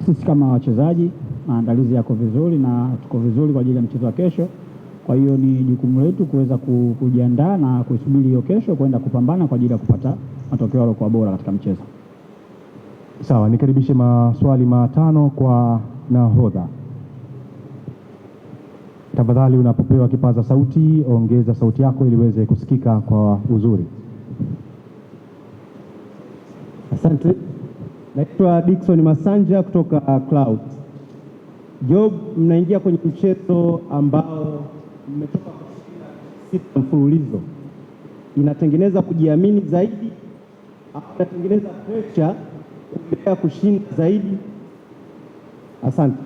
Sisi kama wachezaji maandalizi yako vizuri na tuko vizuri kwa ajili ya mchezo wa kesho. Kwa hiyo ni jukumu letu kuweza kujiandaa na kuisubiri hiyo kesho kwenda kupambana kwa ajili ya kupata matokeo yaliyokuwa bora katika mchezo. Sawa, nikaribishe maswali matano kwa nahodha. Tafadhali unapopewa kipaza sauti, ongeza sauti yako ili iweze kusikika kwa uzuri. Asante. Naitwa Dickson Masanja kutoka Cloud. Job, mnaingia kwenye mchezo ambao mmetoka kushinda 6 mfululizo. Inatengeneza kujiamini zaidi au inatengeneza pressure kuendelea kushinda zaidi? Asante.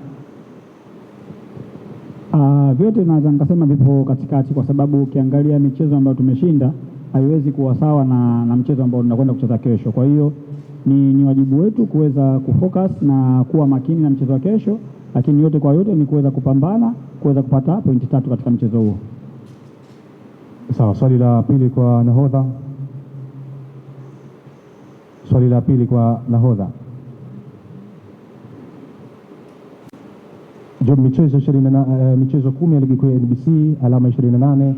Vyote naweza nikasema vipo katikati, kwa sababu ukiangalia michezo ambayo tumeshinda haiwezi kuwa sawa na mchezo ambao tunakwenda kucheza kesho. Kwa hiyo ni wajibu wetu kuweza kufocus na kuwa makini na mchezo wa kesho, lakini yote kwa yote ni kuweza kupambana, kuweza kupata pointi 3 katika mchezo huo. Sawa, swali la pili kwa nahodha. Swali la pili kwa nahodha. Job, michezo 10 ya ligi kuu ya NBC, alama 28,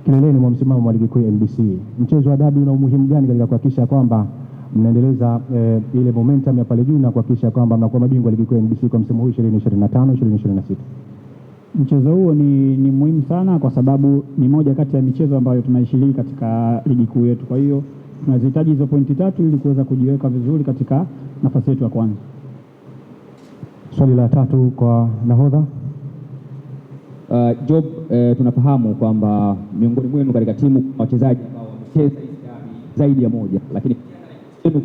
kileleni mwa msimamo wa ligi kuu ya NBC. Mchezo wa dabi una umuhimu gani katika kuhakikisha kwamba mnaendeleza ile momentum ya pale juu na kuhakikisha kwamba mnakuwa mabingwa wa ligi kuu ya NBC kwa msimu huu 2025 2026? Mchezo huo ni muhimu sana, kwa sababu ni moja kati ya michezo ambayo tunaishiriki katika ligi kuu yetu. Kwa hiyo tunahitaji hizo pointi 3 ili kuweza kujiweka vizuri katika nafasi yetu ya kwanza. Swali la 3 kwa nahodha. Job, tunafahamu kwamba miongoni mwenu katika timu kuna wachezaji ambao wamecheza zaidi ya moja, lakini kuna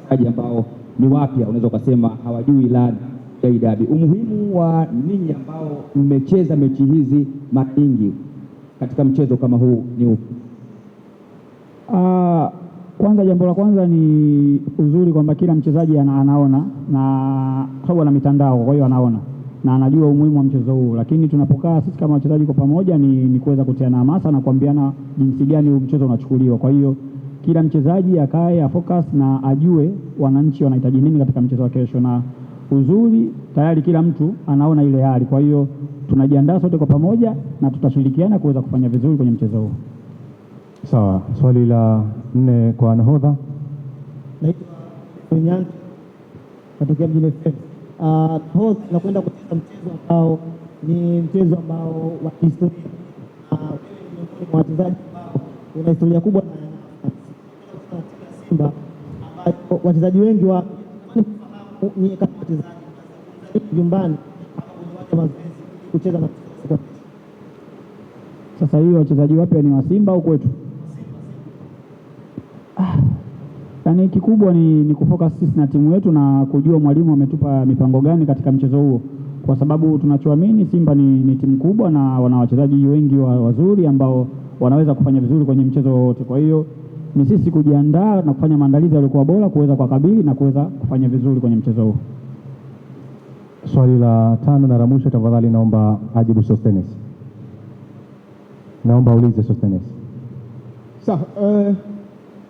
wachezaji ambao ni wapya, unaweza ukasema hawajui ladha ya dabi. Umuhimu wa ninyi ambao mmecheza mechi hizi mara nyingi katika mchezo kama huu ni upi? Kwanza, jambo la kwanza ni uzuri kwamba kila mchezaji anaona, na sababu ana mitandao, kwa hiyo anaona na anajua umuhimu wa mchezo huu. Lakini tunapokaa sisi kama wachezaji kwa pamoja ni kuweza kutiana hamasa na kuambiana jinsi gani huu mchezo unachukuliwa. Kwa hiyo kila mchezaji akae focus na ajue wananchi wanahitaji nini katika mchezo wa kesho, na uzuri tayari kila mtu anaona ile hali. Kwa hiyo tunajiandaa sote kwa pamoja na tutashirikiana kuweza kufanya vizuri kwenye mchezo huu. Sawa, swali la 4 kwa nahodha. Naitwa Nyanza natokea mjini FM. Nahodha, tunakwenda kucheza mchezo ambao ni mchezo ambao wa historia. Miongoni mwa wachezaji ambao una historia kubwa na Simba, ambao wachezaji wengi wa ni kama wachezaji nyumbani au mazoezi kucheza na sasa hiyo wachezaji wapya ni wa Simba au kwetu? Yaani kikubwa ni kufocus sisi na timu yetu na kujua mwalimu ametupa mipango gani katika mchezo huo, kwa sababu tunachoamini Simba ni timu kubwa na wana wachezaji wengi wazuri ambao wanaweza kufanya vizuri kwenye mchezo wote. Kwa hiyo ni sisi kujiandaa na kufanya maandalizi yaliyokuwa bora kuweza kukabili na kuweza kufanya vizuri kwenye mchezo huo. Swali la 5 na la mwisho, tafadhali naomba ajibu Sostenes. Naomba ulize Sostenes. Sawa,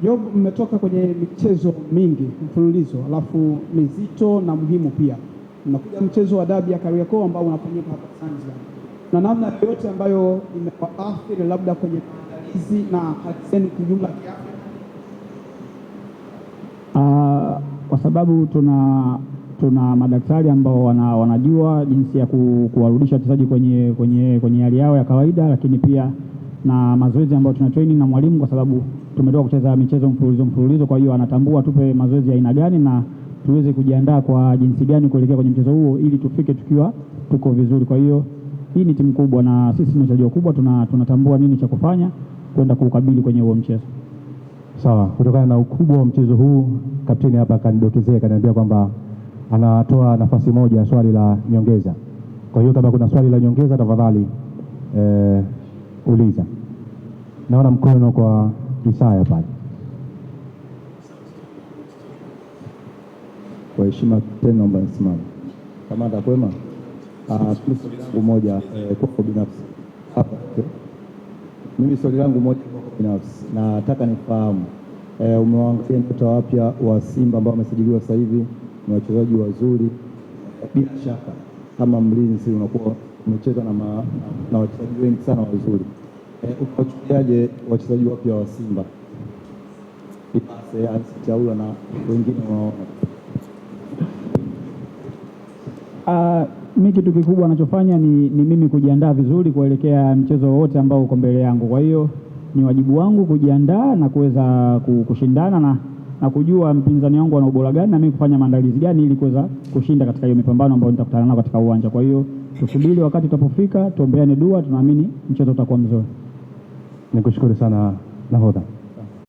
Job, mmetoka kwenye michezo mingi mfululizo, alafu mizito na muhimu pia. Mnakuja mchezo wa dabi ya Kariakoo ambao unafanyika hapa Zanzibar. Na namna yoyote ambayo imewaathiri labda kwenye maandalizi na hali zenu kijumla kiafya? Kwa sababu tuna madaktari ambao wanajua jinsi ya kuwarudisha wachezaji kwenye hali yao ya kawaida, lakini pia na mazoezi ambayo tuna training na mwalimu, kwa sababu tumetoka kucheza michezo mfululizo. Kwa hiyo anatambua tupe mazoezi ya aina gani na tuweze kujiandaa kwa jinsi gani kuelekea kwenye mchezo huo ili tufike tukiwa tuko vizuri. Kwa hiyo hii ni timu kubwa na sisi ni wachezaji wakubwa, tunatambua nini cha kufanya kwenda kuukabili kwenye huo mchezo. Sawa, kutokana na ukubwa wa mchezo huu, kapteni hapa kanidokezea kaniambia kwamba anatoa nafasi moja ya swali la nyongeza. Kwa hiyo kama kuna swali la nyongeza, tafadhali uliza. Naona mkono kwa Isaya pale. Kwa heshima tena naomba nisimame. Kamanda kwema? Swali moja kwa binafsi. Hapa. Mimi swali langu moja kwa binafsi. Nataka nifahamu umewaangalia nyota wapya wa Simba ambao wamesajiliwa sasa hivi, ni wachezaji wazuri, bila shaka kama mlinzi unakuwa umecheza na wachezaji wengi sana wazuri. Unawachukuliaje wachezaji wapya wa Simba Chaula na wengine unaona? Mi kitu kikubwa anachofanya ni mimi kujiandaa vizuri kuelekea mchezo wowote ambao uko mbele yangu. Kwa hiyo ni wajibu wangu kujiandaa na kuweza kushindana na kujua mpinzani wangu ana ubora gani na mimi kufanya maandalizi gani ili kuweza kushinda katika hiyo mipambano ambayo nitakutana nayo katika uwanja. Kwa hiyo tusubiri wakati utapofika, tuombeane dua, tunaamini mchezo utakuwa mzuri. Nikushukuru sana nahodha.